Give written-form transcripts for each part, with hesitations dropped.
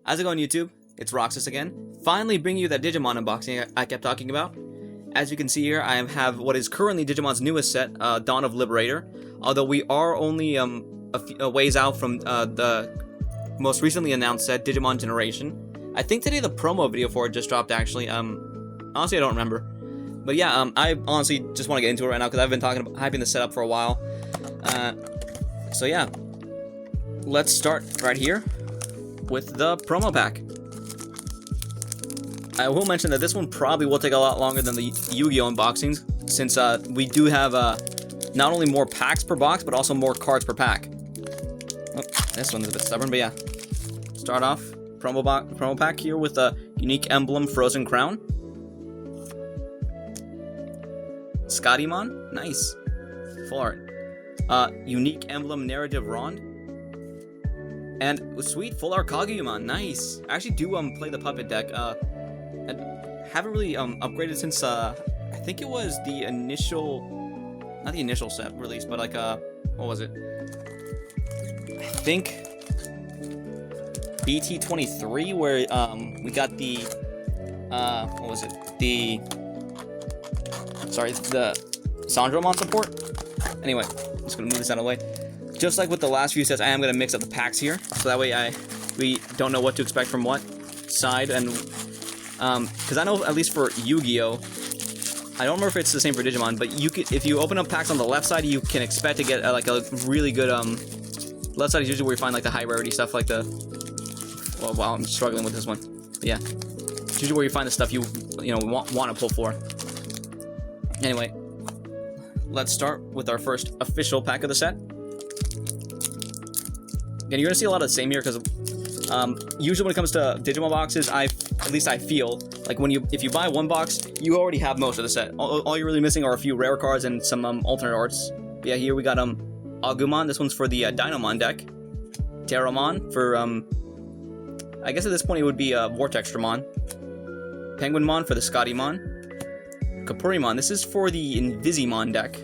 How's it going, YouTube? It's Roxas again. Finally bringing you that Digimon unboxing I kept talking about. As you can see here, I have what is currently Digimon's newest set, Dawn of Liberator. Although we are only a ways out from the most recently announced set, Digimon Generation. I think today the promo video for it just dropped, actually. Honestly, I don't remember. But yeah, I honestly just want to get into it right now because I've been hyping the setup for a while. So yeah, let's start right here with the promo pack. I will mention that this one probably will take a lot longer than the Yu-Gi-Oh! Unboxings, since we do have not only more packs per box, but also more cards per pack. Oh, this one's a bit stubborn, but yeah. Start off, promo pack here with a unique emblem Frozen Crown. SadGatomon, nice. Full art. Unique emblem Narrative Rond. And sweet, full art Kageyamon, nice. I actually do play the puppet deck. I haven't really upgraded since I think it was the initial, not the initial set release, but like what was it? I think BT23, where we got the what was it? The Sandromon support. Anyway, I'm just gonna move this out of the way. Just like with the last few sets, I am gonna mix up the packs here, so that way we don't know what to expect from what side, and because I know at least for Yu-Gi-Oh, I don't remember if it's the same for Digimon, but if you open up packs on the left side, you can expect to get like a really good left side is usually where you find like the high rarity stuff, like the wow, I'm struggling with this one. But yeah, it's usually where you find the stuff you want to pull for. Anyway, let's start with our first official pack of the set. Again, you're gonna see a lot of the same here because usually when it comes to Digimon boxes, at least I feel like if you buy one box, you already have most of the set. All you're really missing are a few rare cards and some alternate arts. But yeah, here we got Agumon. This one's for the Dynamon deck. Terramon for I guess at this point it would be Vortextramon. Penguinmon for the SadGatomon. Kapurimon. This is for the Invisimon deck.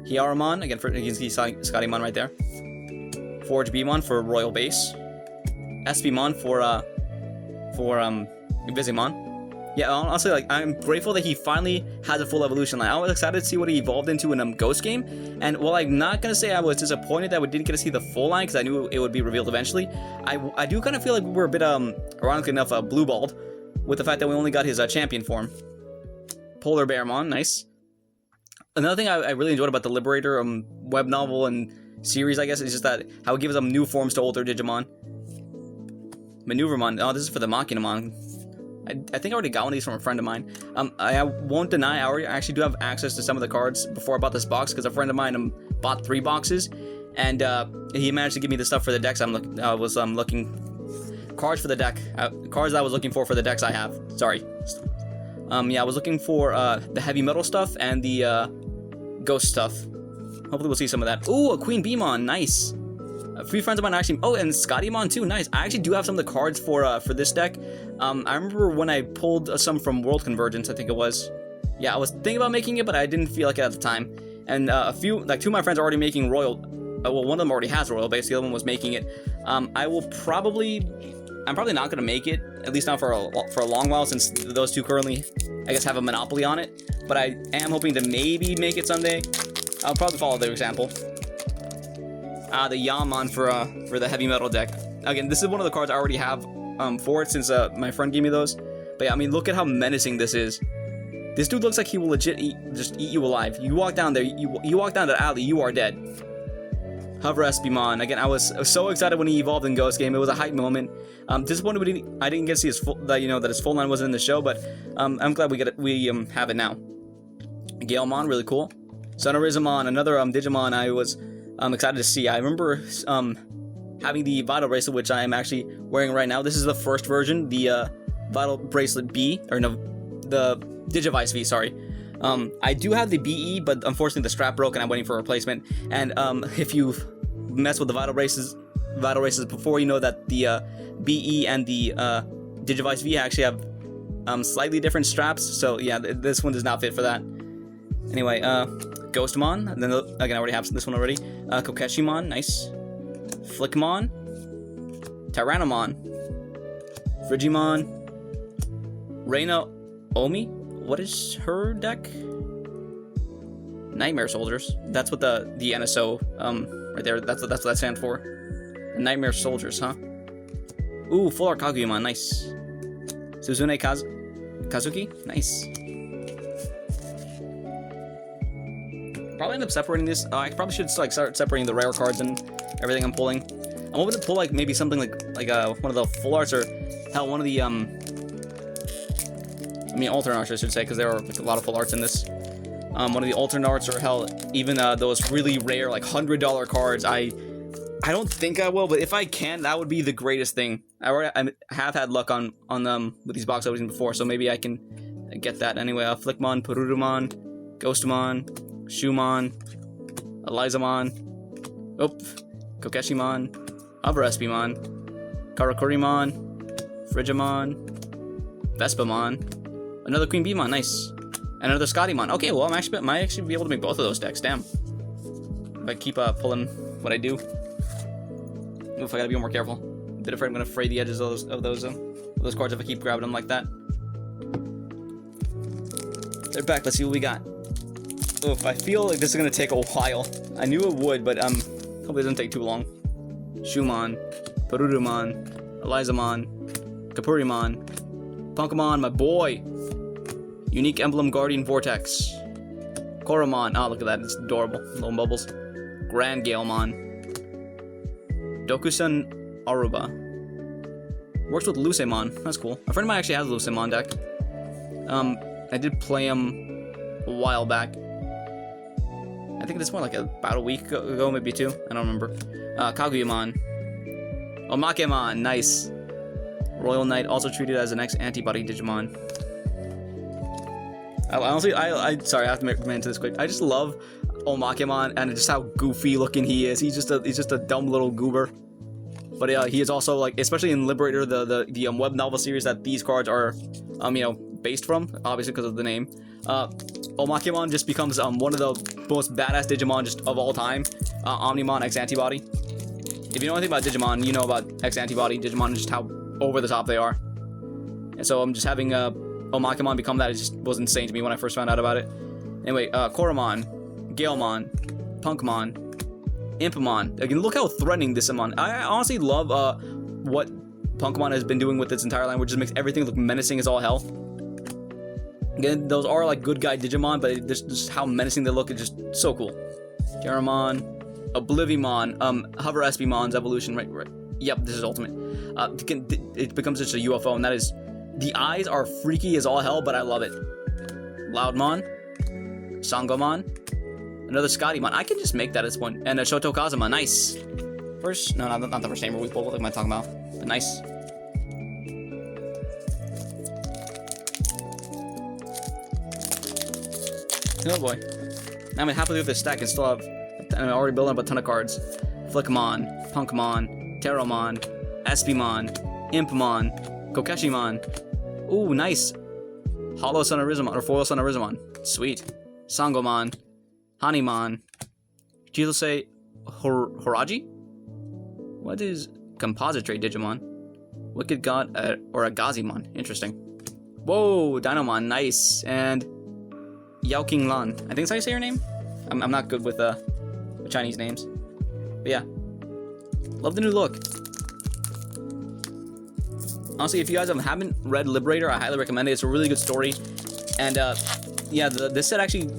Hyaramon, again, you can see SadGatomon right there. Forge Beamon for Royal Base. Espimon for Invisimon. Yeah, honestly, like, I'm grateful that he finally has a full evolution line. I was excited to see what he evolved into in Ghost Game, and while I'm not gonna say I was disappointed that we didn't get to see the full line because I knew it would be revealed eventually, I do kind of feel like we were a bit ironically enough blue-balled with the fact that we only got his champion form. Polar Bearmon, nice. Another thing I really enjoyed about the Liberator web novel and series, I guess, is just that how it gives them new forms to older Digimon. Maneuvermon. Oh, this is for the Machinamon. I think I already got one of these from a friend of mine. I won't deny I actually do have access to some of the cards before I bought this box because a friend of mine bought 3 boxes, and he managed to give me the stuff for the decks I was looking cards for the deck. Cards that I was looking for the decks I have. Sorry. Yeah, I was looking for the heavy metal stuff and the ghost stuff. Hopefully we'll see some of that. Ooh, a Queen Beemon, nice. A few friends of mine actually. Oh, and SadGatomon too, nice. I actually do have some of the cards for this deck. I remember when I pulled some from World Convergence, I think it was. Yeah, I was thinking about making it, but I didn't feel like it at the time. And two of my friends are already making Royal. Well, one of them already has Royal Base. The other one was making it. I'm probably not gonna make it, at least not for a long while, since those two currently, I guess, have a monopoly on it. But I am hoping to maybe make it someday. I'll probably follow their example. The Yamon for the heavy metal deck. Again, this is one of the cards I already have for it, since my friend gave me those. But yeah, I mean, look at how menacing this is. This dude looks like he will legit just eat you alive. You walk down there, you walk down the alley, you are dead. Hover Espimon. Again, I was so excited when he evolved in Ghost Game. It was a hype moment. Disappointed I didn't get to see his full, that his full line wasn't in the show, but I'm glad we have it now. Galemon, really cool. Sonorizamon, another Digimon I was excited to see. I remember having the Vital Bracelet, which I am actually wearing right now. This is the first version, the Vital Bracelet B, or no, the Digivice V, sorry. I do have the BE, but unfortunately the strap broke and I'm waiting for a replacement. And if you've messed with the Vital Braces before, you know that the BE and the Digivice V actually have slightly different straps. So yeah, this one does not fit for that. Anyway, Ghostmon, and then again I already have this one already. Kokeshimon, nice. Flickmon, Tyrannomon, Frigimon. Reina Omi? What is her deck? Nightmare Soldiers. That's what the NSO, right there, that's what that stands for. Nightmare Soldiers, huh? Ooh, full art Kaguyamon, nice. Suzune Kazuki? Nice. Probably end up separating this. I probably should like start separating the rare cards and everything I'm pulling. I'm hoping to pull like maybe something like one of the full arts, or hell, one of the alternate arts I should say, because there are like a lot of full arts in this. One of the alternate arts, or hell, even those really rare like $100 cards. I don't think I will, but if I can, that would be the greatest thing. I have had luck on with these box openings before, so maybe I can get that anyway. Flickmon, Pururumon, Ghostumon, Shumon, Elizamon, Kokeshimon, Avarespimon, Karakurimon, Frigimon, Vespamon, another Queen Beemon, nice, and another Scottymon. Okay, well, I might actually be able to make both of those decks. Damn, if I keep pulling what I do. Oof, I gotta be more careful. A bit afraid I'm gonna fray the edges of those cards if I keep grabbing them like that. They're back. Let's see what we got. Oof, I feel like this is gonna take a while. I knew it would, but hopefully it doesn't take too long. Shumon, Pururumon, Elizamon, Kapurimon, Punkamon, my boy. Unique Emblem Guardian Vortex. Koromon. Oh, look at that. It's adorable. Little bubbles. Grand Galemon. Dokusan Aruba. Works with Lucemon. That's cool. A friend of mine actually has a Lucemon deck. I did play him a while back. I think this one like about a week ago, maybe two. I don't remember. Kaguyamon. Omakemon. Nice. Royal Knight, also treated as an ex-antibody Digimon. Honestly, sorry, I have to make into this quick. I just love Omakemon and just how goofy looking he is. He's just a dumb little goober. But he is also like, especially in Liberator, the web novel series that these cards are, based from, obviously because of the name. Omakemon just becomes one of the most badass Digimon just of all time. Omnimon ex-antibody. If you know anything about Digimon, you know about ex-antibody Digimon and just how over the top they are. And so I'm just having Omakemon become that. It just was insane to me when I first found out about it. Anyway, Koromon, Galemon, Punkmon, Impamon. Again, look how threatening this Amon. I honestly love what Punkmon has been doing with its entire line, which just makes everything look menacing as all hell. Again, those are like good guy Digimon, but just how menacing they look is just so cool. Garamon, Oblivimon, Hoverespimon's evolution, right? Yep, this is ultimate. It becomes just a UFO, and that is, the eyes are freaky as all hell, but I love it. Loudmon, Sangomon, another Scottymon. I can just make that at this point. And a Shotokazamon, nice. First, no, not the first chamber we pulled. What am I talking about? But nice. Oh boy. I'm happily with this stack and still have, I'm already building up a ton of cards. Flickmon, Punkmon, Teromon, Espimon, Impmon, Kokeshimon. Ooh, nice. Hollow Son of Rizamon, or Foil Son of Rizamon. Sweet. Sangomon, Hanimon, Jilose Horaji? What is Composite Trait Digimon? Wicked God, or a Gazimon. Interesting. Whoa, Dinomon, nice. And Yao King Lan. I think that's how you say your name? I'm not good with Chinese names. But yeah. Love the new look. Honestly, if you guys haven't read Liberator, I highly recommend it. It's a really good story. And yeah, this set actually,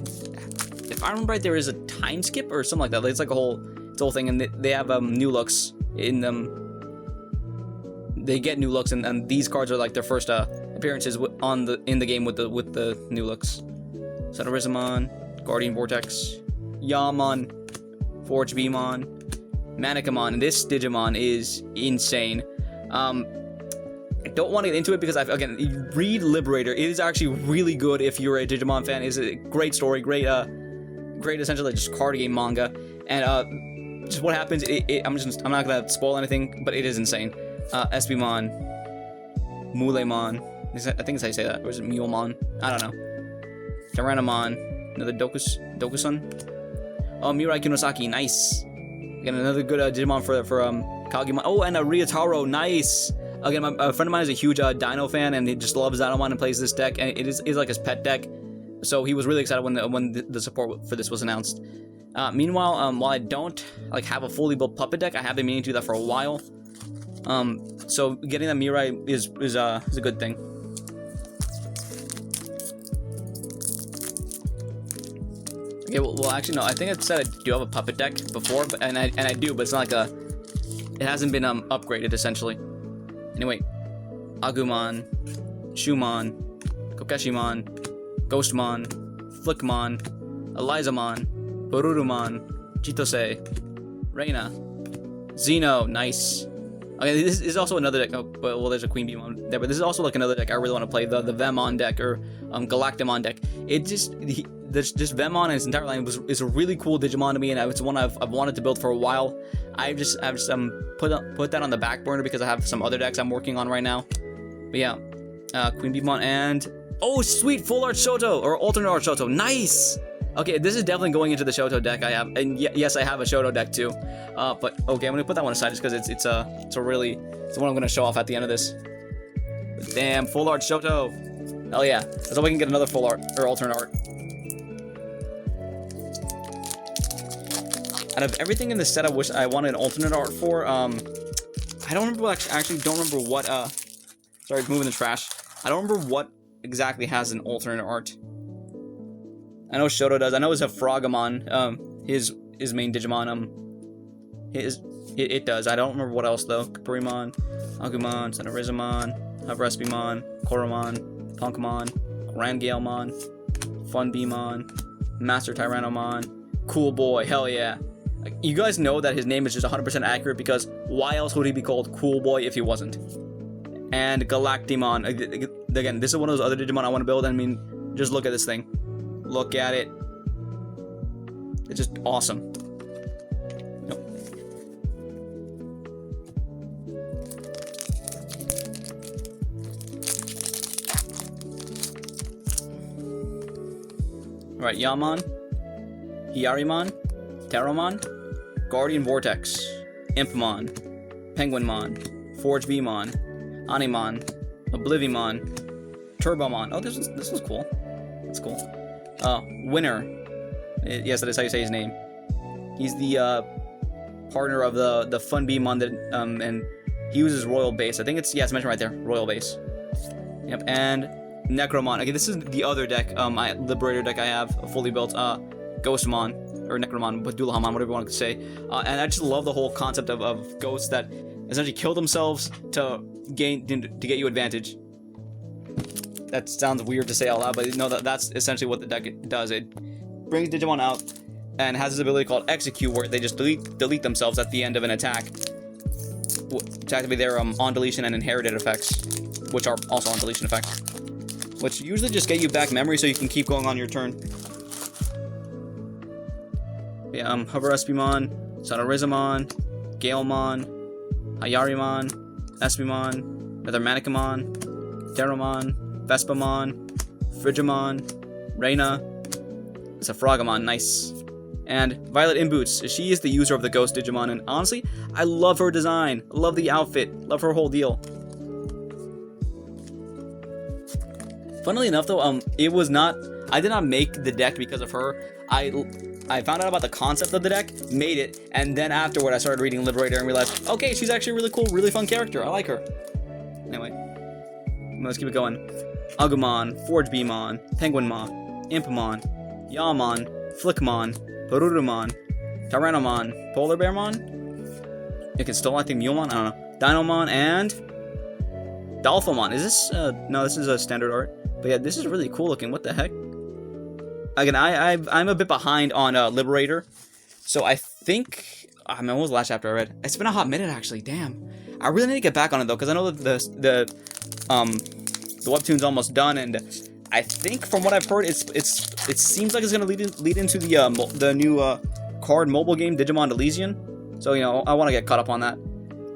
if I remember right, there is a time skip or something like that. It's like it's a whole thing, and they have new looks in them. They get new looks, and these cards are like their first appearances in the game with the new looks. Sonorizamon, Guardian Vortex, Yamon, Forge Beamon, Manikamon, and this Digimon is insane. I don't want to get into it because again, read Liberator. It is actually really good if you're a Digimon fan. It's a great story, great essentially just card game manga, and just what happens. I'm not gonna spoil anything, but it is insane. Espimon, Mulemon. I think that's how you say that, or is it Mulemon? I don't know. Tyrannomon, another Dokusan. Oh, Mirai Kinosaki, nice. Again, another good Digimon for Kagumon. Oh, and a Ryotaro, nice. Again, a friend of mine is a huge Dino fan, and he just loves Zatomon and plays this deck, and it is like his pet deck. So he was really excited when the support for this was announced. Meanwhile, while I don't like have a fully built puppet deck, I have been meaning to do that for a while. So getting that Mirai is a good thing. Okay, well, actually no, I think I said I do have a puppet deck before, and I do, but it's not like it hasn't been upgraded essentially. Anyway, Agumon, Shumon, Kokeshimon, Ghostmon, Flickmon, Elizamon, Borurumon, Chitose, Reina, Xeno, nice. Okay, this is also another deck. Oh, well, there's a Queen Beemon there, but this is also like another deck I really want to play, the Vemon deck or Galactamon deck. It just Vemon and its entire line is a really cool Digimon to me, and it's one I've wanted to build for a while. I've just put that on the back burner because I have some other decks I'm working on right now. But yeah, Queen Beemon and oh sweet, full art Shoto or alternate art Shoto, nice. Okay, this is definitely going into the Shoto deck I have, and yes, I have a Shoto deck too. But okay, I'm gonna put that one aside just because it's one I'm gonna show off at the end of this. But damn, full art Shoto, hell yeah! Let's hope we can get another full art or alternate art. Out of everything in this set, I wish I wanted an alternate art for. I don't remember. Actually, don't remember what. Sorry, moving the trash. I don't remember what exactly has an alternate art. I know Shoto does. I know it's a Frogamon. His main Digimon. It does. I don't remember what else though. Kapurimon, Agumon, Sonorizamon, Havrespimon, Koromon, Punkmon, Grangalemon, Funbeemon, Master Tyrannomon. Cool boy, hell yeah. You guys know that his name is just 100% accurate because why else would he be called Cool Boy if he wasn't? And Galactamon. Again, this is one of those other Digimon I want to build. I mean, just look at this thing. Look at it. It's just awesome. Nope. Alright, Yaman, Hyarimon, Terramon, Guardian Vortex, Impmon, Penguinmon, Forge Beemon, Animon, Oblivimon, Turbomon. Oh, this was cool. That's cool. Winner. Yes, that is how you say his name. He's the partner of the Funbeemon that and he uses Royal Base. I think it's mentioned right there. Royal Base. Yep, and Necromon. Okay, this is the other deck, Liberator deck I have, fully built. Ghostmon. Or Necromon, Badulahamon, whatever you want to say. And I just love the whole concept of ghosts that essentially kill themselves to get you advantage. That sounds weird to say out loud, but no, that's essentially what the deck does. It brings Digimon out and has this ability called Execute, where they just delete themselves at the end of an attack to activate their on deletion and inherited effects, which are also on deletion effects, which usually just get you back memory so you can keep going on your turn. Yeah, Havrespimon, Sonorizamon, Galemon, Hyarimon, Espimon, Nethermanicamon, Terramon, Vespamon, Frigimon, Reina. It's a Frogamon, nice. And Violet Inboots. She is the user of the Ghost Digimon, and honestly, I love her design. I love the outfit. Love her whole deal. Funnily enough, though, it was not. I did not make the deck because of her. I found out about the concept of the deck, made it, and then afterward I started reading Liberator and realized, okay, she's actually a really cool, really fun character. I like her. Anyway, let's keep it going. Agumon, Forge Beemon, Penguinmon, Impmon, Yamon, Flickmon, Borurumon, Tyrannomon, Polar Bearmon. It can still, I think, Mulmon. I don't know. Dinomon and Dolphomon. Is this? No, this is a standard art. But yeah, this is really cool looking. What the heck? Again, I'm a bit behind on Liberator, so I think I mean, what was the last chapter I read? It's been a hot minute actually. Damn, I really need to get back on it though, because I know that the webtoon's almost done, and I think from what I've heard, it seems like it's gonna lead into the new card mobile game Digimon Elysian. So I want to get caught up on that.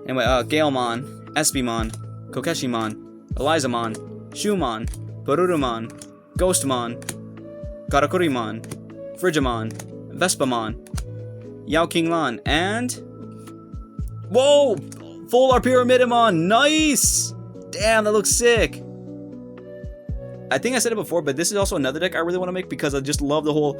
Anyway, Galemon, Espimon, Kokeshimon, Elizamon, Shumon, Borurumon, Ghostmon, Karakurimon, Frigimon, Vespamon, Yao Kinglan, and whoa! Full art Pyramidamon. Nice. Damn, that looks sick. I think I said it before, but this is also another deck I really want to make because I just love the whole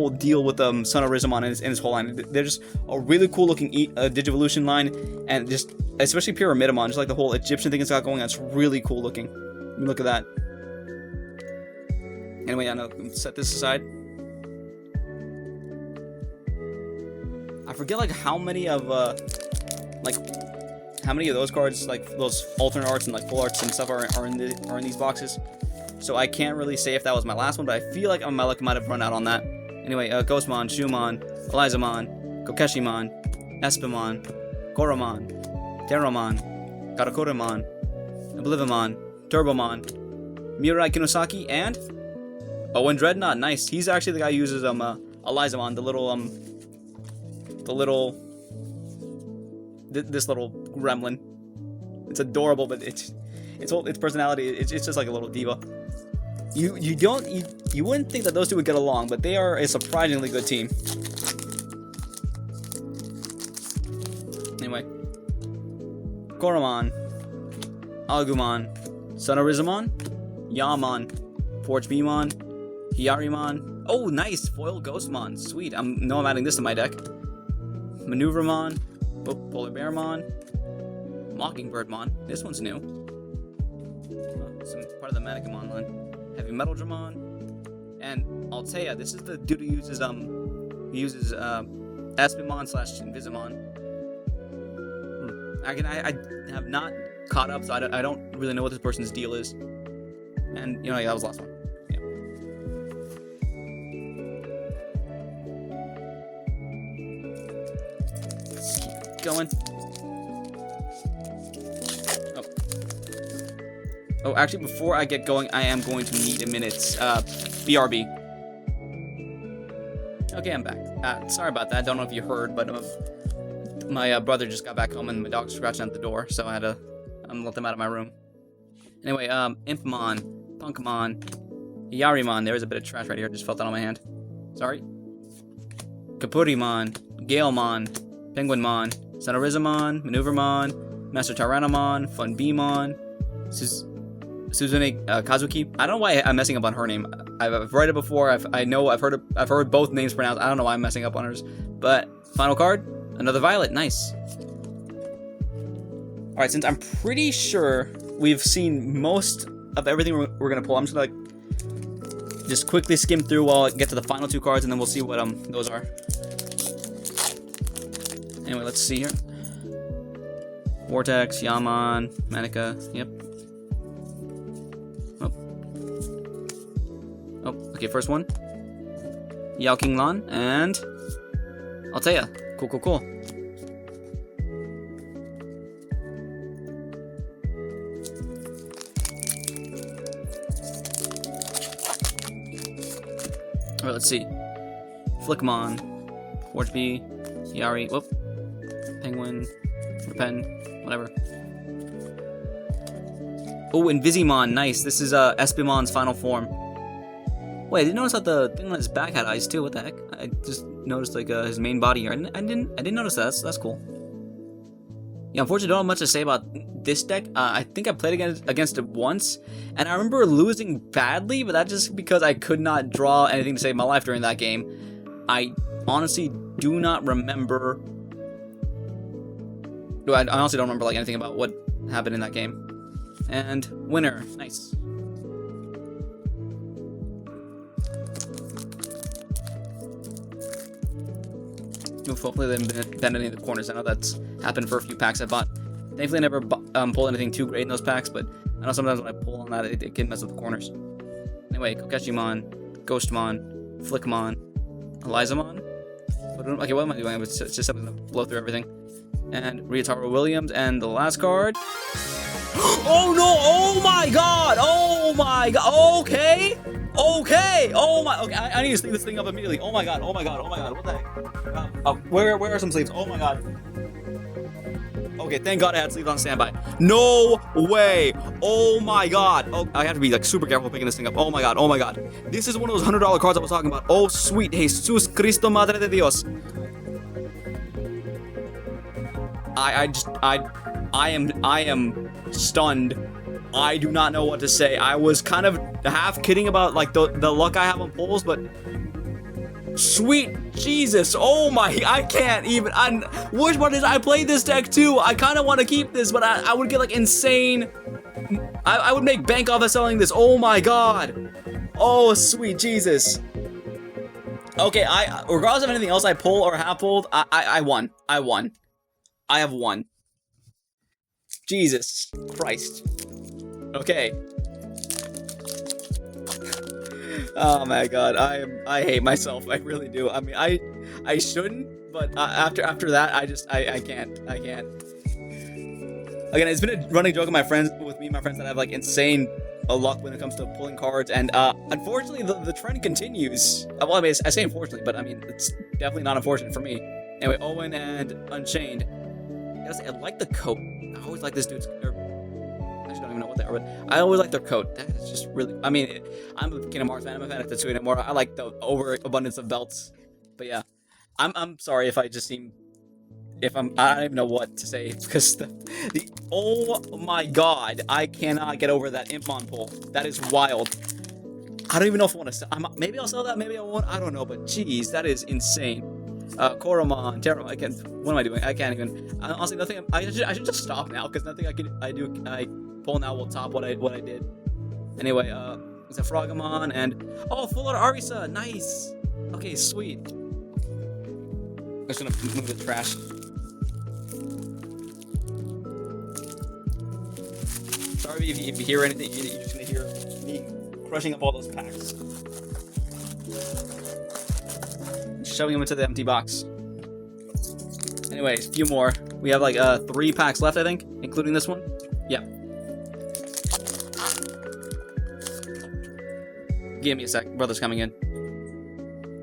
deal with Son of Rizamon and his whole line. They're just a really cool looking Digivolution line, and just especially Pyramidamon, just like the whole Egyptian thing it's got going on. It's really cool looking. Look at that. Anyway, I'm gonna set this aside. I forget like how many of those cards, like those alternate arts and like full arts and stuff, are in these boxes. So I can't really say if that was my last one, but I feel like my luck might have run out on that. Anyway, Ghostmon, Shumon, Elizamon, Kokeshimon, Espimon, Koromon, Terramon, Karakoramon, Oblivimon, Turbomon, Mirai Kinosaki, and Owen Dreadnought. Nice. He's actually the guy who uses Elizamon, this little gremlin. It's adorable, but its personality, it's just like a little diva. You wouldn't think that those two would get along, but they are a surprisingly good team. Anyway, Koromon, Agumon, Son of Rizamon, Yamon, Forge Beamon, Hyarimon. Oh, nice, foil Ghostmon. Sweet. I'm adding this to my deck. Maneuvermon, Polar Bearmon, Mockingbirdmon. This one's new. Some part of the Manigamon line. Heavy Metal Dramon, and Altea. This is the dude who uses Espimon / Invisimon. I have not caught up, so I don't really know what this person's deal is. And yeah, that was the last one. Yeah. Let's keep going. Oh, actually, before I get going, I am going to need a minute's BRB. Okay, I'm back. Sorry about that. I don't know if you heard, but my brother just got back home and my dog's scratching at the door, so I had to let them out of my room. Anyway, Impmon, Punkmon, Yarimon. There was a bit of trash right here. I just felt that on my hand. Sorry. Kapurimon, Galemon, Penguinmon, Son of Rizamon, Maneuvermon, Master Tyrannomon, Funbeamon, Suzune Kazuki. I don't know why I'm messing up on her name. I've read it before. I've heard both names pronounced. I don't know why I'm messing up on hers. But final card, another Violet. Nice. All right, since I'm pretty sure we've seen most of everything we're gonna pull, I'm just gonna just quickly skim through while I get to the final two cards, and then we'll see what those are. Anyway, let's see here. Vortex, Yaman, Manica. Yep. Oh, okay, first one. Yao King Lan and Altea. Cool. Alright, let's see. Flickmon, Forge B, Yari, Penguin, Pen, whatever. Oh, Invisimon, nice. This is Espimon's final form. Wait, I didn't notice that the thing on his back had eyes too. What the heck? I just noticed like his main body here. I didn't notice that. That's cool. Yeah, unfortunately, I don't have much to say about this deck. I think I played against it once, and I remember losing badly, but that's just because I could not draw anything to save my life during that game. I honestly do not remember. I honestly don't remember like anything about what happened in that game. And winner, nice. Hopefully they didn't bend any of the corners. I know that's happened for a few packs I bought. Thankfully I never pulled anything too great in those packs, but I know sometimes when I pull on that, it can mess with the corners. Anyway, Kokeshimon, Ghostmon, Flickmon, Elizamon. Okay, what am I doing? It's just something to blow through everything. And Ryotaro Williams, and the last card. Oh no! Oh my god! Oh my god! Okay! Okay, I need to sleeve this thing up immediately. Oh my god, what the heck? Where are some sleeves? Oh my god. Okay, thank god I had sleeves on standby. No way! Oh my god! Oh, I have to be like super careful picking this thing up. Oh my god. This is one of those $100 cards I was talking about. Oh sweet Jesus Cristo Madre de Dios. I am stunned. I do not know what to say. I was kind of half kidding about like the luck I have on pulls, but sweet Jesus, oh my, I can't even. Worst part is I played this deck too. I kind of want to keep this, but I would get like insane. I would make bank off of selling this. Oh my god. Oh sweet Jesus. Okay, regardless of anything else I pull or have pulled, I won. I have won. Jesus Christ. Okay. Oh my god, I hate myself. I really do. I mean, I shouldn't, but after that, I can't. Again, it's been a running joke with my friends that have like insane luck when it comes to pulling cards, and unfortunately, the trend continues. Well, I mean, I say unfortunately, but I mean, it's definitely not unfortunate for me. Anyway, Owen and Unchained. I gotta say, I like the coat. I always like this dude's. I don't even know what they are, but I always like their coat. That is just really. I mean, I'm a Kingdom Hearts fan. I'm a fan of Tetsuya Nomura. I like the overabundance of belts. But yeah, I'm sorry if I just seem. I don't even know what to say because the oh my god, I cannot get over that Impmon pull. That is wild. I don't even know if I want to sell. Maybe I'll sell that. Maybe I won't. I don't know. But geez, that is insane. Koromon, Terramon. I can't. What am I doing? I can't even. Honestly, nothing. I should just stop now because nothing I pull now will top what I did. Anyway, it's a Frogamon and full art Arisa. Nice. Okay, sweet. I'm just gonna move the trash. Sorry if you hear anything, you're just gonna hear me crushing up all those packs. Shoving them into the empty box. Anyways, a few more. We have like 3 packs left, I think, including this one. Yeah. Give me a sec. Brother's coming in.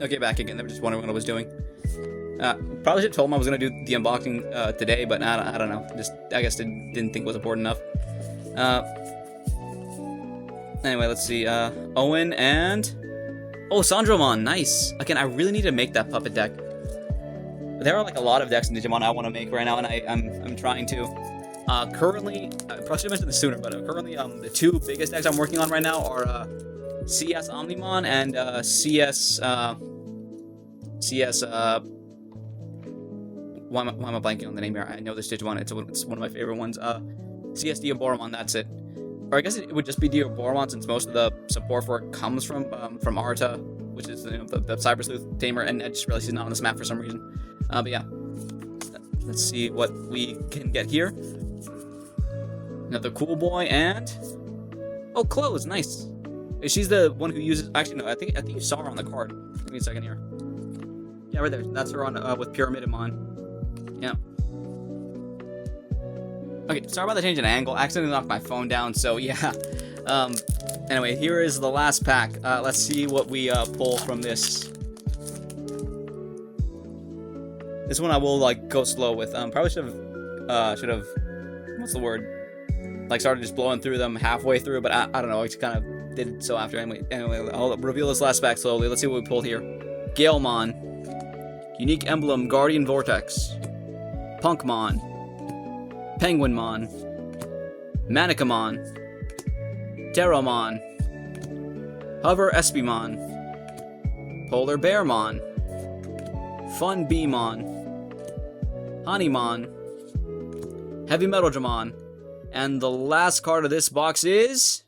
Okay, back again. They were just wondering what I was doing. Probably should have told him I was gonna do the unboxing today, but I don't know. Just I guess didn't think it was important enough. Anyway, let's see. Owen and Sandromon, nice. Again, I really need to make that puppet deck. There are like a lot of decks in Digimon I want to make right now, and I'm trying to. Currently, I probably should have mentioned this sooner, but currently, the 2 biggest decks I'm working on right now are CS Omnimon and CS. Why am I blanking on the name here? I know this Digimon. It's one of my favorite ones. CS Diaboromon, that's it. Or I guess it would just be Diaboromon since most of the support for it comes from Arta, which is the Cyber Sleuth tamer, and I just realized he's not on this map for some reason. But yeah. Let's see what we can get here. Another cool boy and Clothes, nice. She's the one who uses actually no, I think you saw her on the card. Give me a second here. Yeah, right there. That's her on with Pyramidamon. Yeah. Okay, sorry about the change in angle. I accidentally knocked my phone down, so yeah. Anyway, here is the last pack. Let's see what we pull from this. This one I will like go slow with. Probably should have what's the word? Like started just blowing through them halfway through, but I don't know. I just kind of did it so after. Anyway, I'll reveal this last pack slowly. Let's see what we pulled here. Galemon, Unique Emblem, Guardian Vortex, Punkmon, Penguinmon, Manikamon, Terramon, Hover Espimon, Polar Bearmon, Fun Beemon, Honeymon, Heavy Metalgemon, and the last card of this box is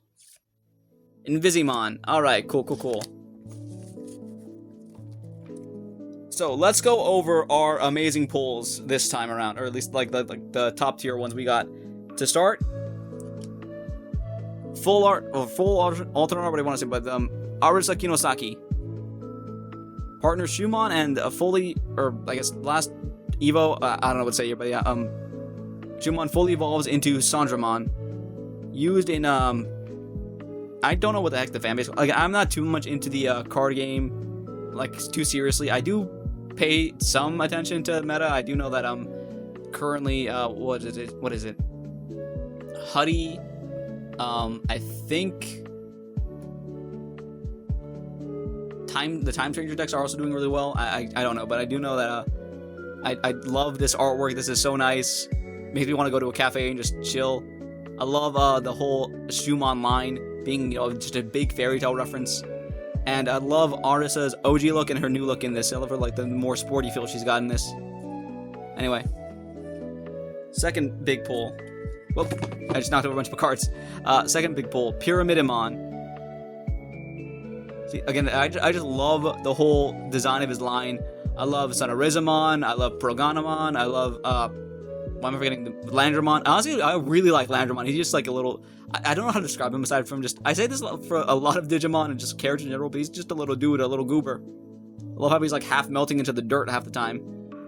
Invisimon. Alright, cool. So let's go over our amazing pulls this time around, or at least like the top tier ones we got. To start, full alternate art, what do I want to say, but Arisa Kinosaki, Partner Shumon, and a fully, or I guess last Evo, I don't know what to say here, but yeah, Shumon fully evolves into Sandromon, used in I don't know what the heck the fanbase. Like, I'm not too much into the card game, like too seriously. I do pay some attention to meta. I do know that currently what is it? Huddy, I think the Time Stranger decks are also doing really well. I don't know, but I do know that I love this artwork. This is so nice. Makes me want to go to a cafe and just chill. I love the whole Shumon line being, just a big fairy tale reference. And I love Arisa's OG look and her new look in this. I love her, like, the more sporty feel she's got in this. Anyway. Second big pull. Whoop. I just knocked over a bunch of cards. Second big pull. Pyramidamon. See, again, I just love the whole design of his line. I love Sonorizamon. I love Proganamon. I love, why am I forgetting? Landramon. Honestly, I really like Landramon. He's just like a little... I don't know how to describe him aside from just... I say this for a lot of Digimon and just characters in general, but he's just a little dude, a little goober. I love how he's like half melting into the dirt half the time.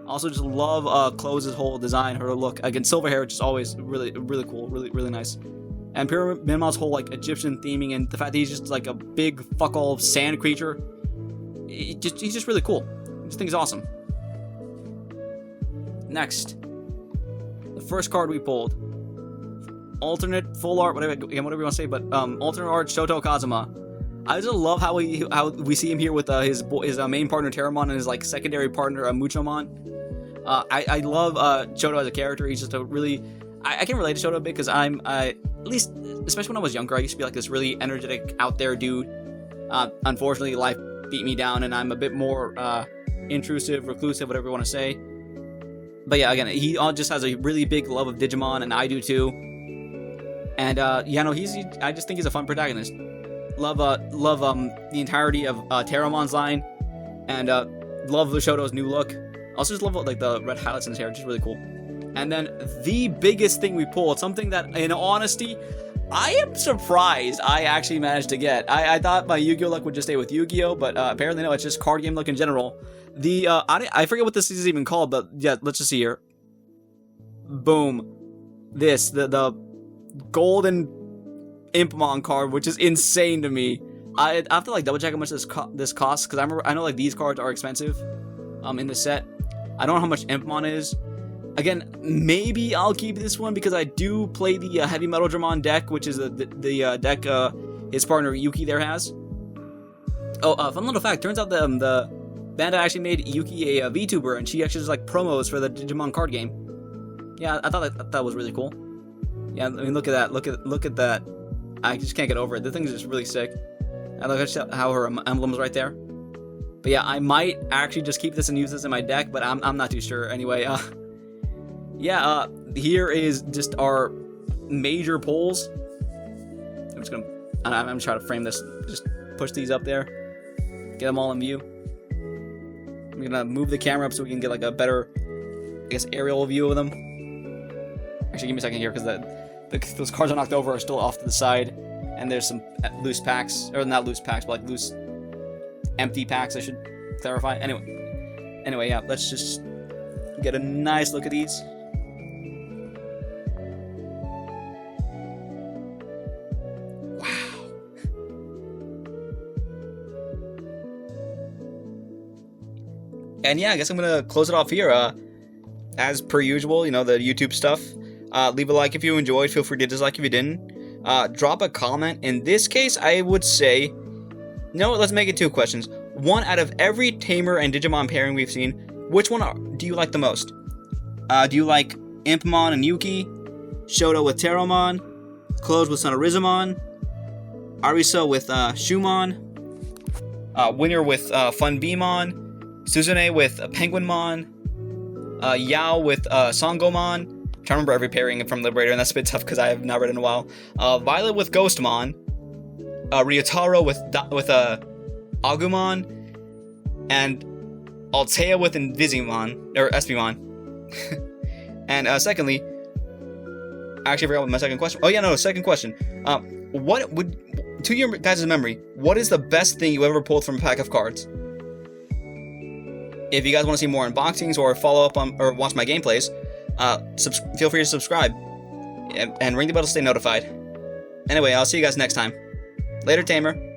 Also just love Close's whole design, her look. Again, silver hair, which is always really, really cool, really, really nice. And Pyramidmon's whole like Egyptian theming and the fact that he's just like a big fuck all sand creature. He's just really cool. This thing's awesome. Next. The first card we pulled. Alternate, full art, whatever you want to say, but alternate art, Shoto Kazuma. I just love how we see him here with his main partner Terramon and his like secondary partner Muchomon. I love Shoto as a character. He's just a really... I can relate to Shoto a bit because at least, especially when I was younger, I used to be like this really energetic, out there dude. Unfortunately, life beat me down and I'm a bit more intrusive, reclusive, whatever you want to say. But yeah, again, he just has a really big love of Digimon, and I do too. And I just think he's a fun protagonist. Love the entirety of Terramon's line, and love Shoto's new look. Also just love like the red highlights in his hair, just really cool. And then the biggest thing we pulled, something that, in honesty, I am surprised I actually managed to get. I thought my Yu-Gi-Oh luck would just stay with Yu-Gi-Oh, but apparently no, it's just card game luck in general. The I forget what this is even called, but yeah, let's just see here. Boom. This the golden Impmon card, which is insane to me. I have to like double check how much this costs, because I know like these cards are expensive in the set. I don't know how much Impmon is. Again, maybe I'll keep this one because I do play the Heavy Metal Dramon deck, which is the deck his partner Yuki there has. Oh, fun little fact, turns out the Bandai actually made Yuki a VTuber, and she actually does like promos for the Digimon card game. Yeah, I thought that was really cool. Yeah, I mean, look at that. Look at that. I just can't get over it. The thing's just really sick. I look at how her emblem's right there. But yeah, I might actually just keep this and use this in my deck, but I'm not too sure. Anyway, here is just our major pulls. I'm gonna try to frame this. Just push these up there. Get them all in view. I'm gonna move the camera up so we can get like a better, I guess, aerial view of them. Actually, give me a second here because those cards I knocked over are still off to the side, and there's some loose packs, or not loose packs, but like loose, empty packs. I should clarify. Anyway, yeah. Let's just get a nice look at these. And yeah, I guess I'm going to close it off here. As per usual, the YouTube stuff. Leave a like if you enjoyed. Feel free to dislike if you didn't. Drop a comment. In this case, I would say... let's make it 2 questions. One, out of every Tamer and Digimon pairing we've seen, which one do you like the most? Do you like Impmon and Yuki? Shoto with Terramon? Close with Sonorizamon? Arisa with Shumon? Winner with Funbeamon? Suzune with Penguinmon, Yao with Sangomon. I'm trying to remember every pairing from Liberator, and that's a bit tough because I have not read in a while. Violet with Ghostmon, Ryotaro with Agumon, and Altea with Invisimon, or Espimon. And secondly, I actually forgot what my second question. Oh yeah, no, second question. What would, to your guys' memory, what is the best thing you ever pulled from a pack of cards? If you guys want to see more unboxings or follow up on or watch my gameplays, feel free to subscribe and ring the bell to stay notified. Anyway, I'll see you guys next time. Later, Tamer.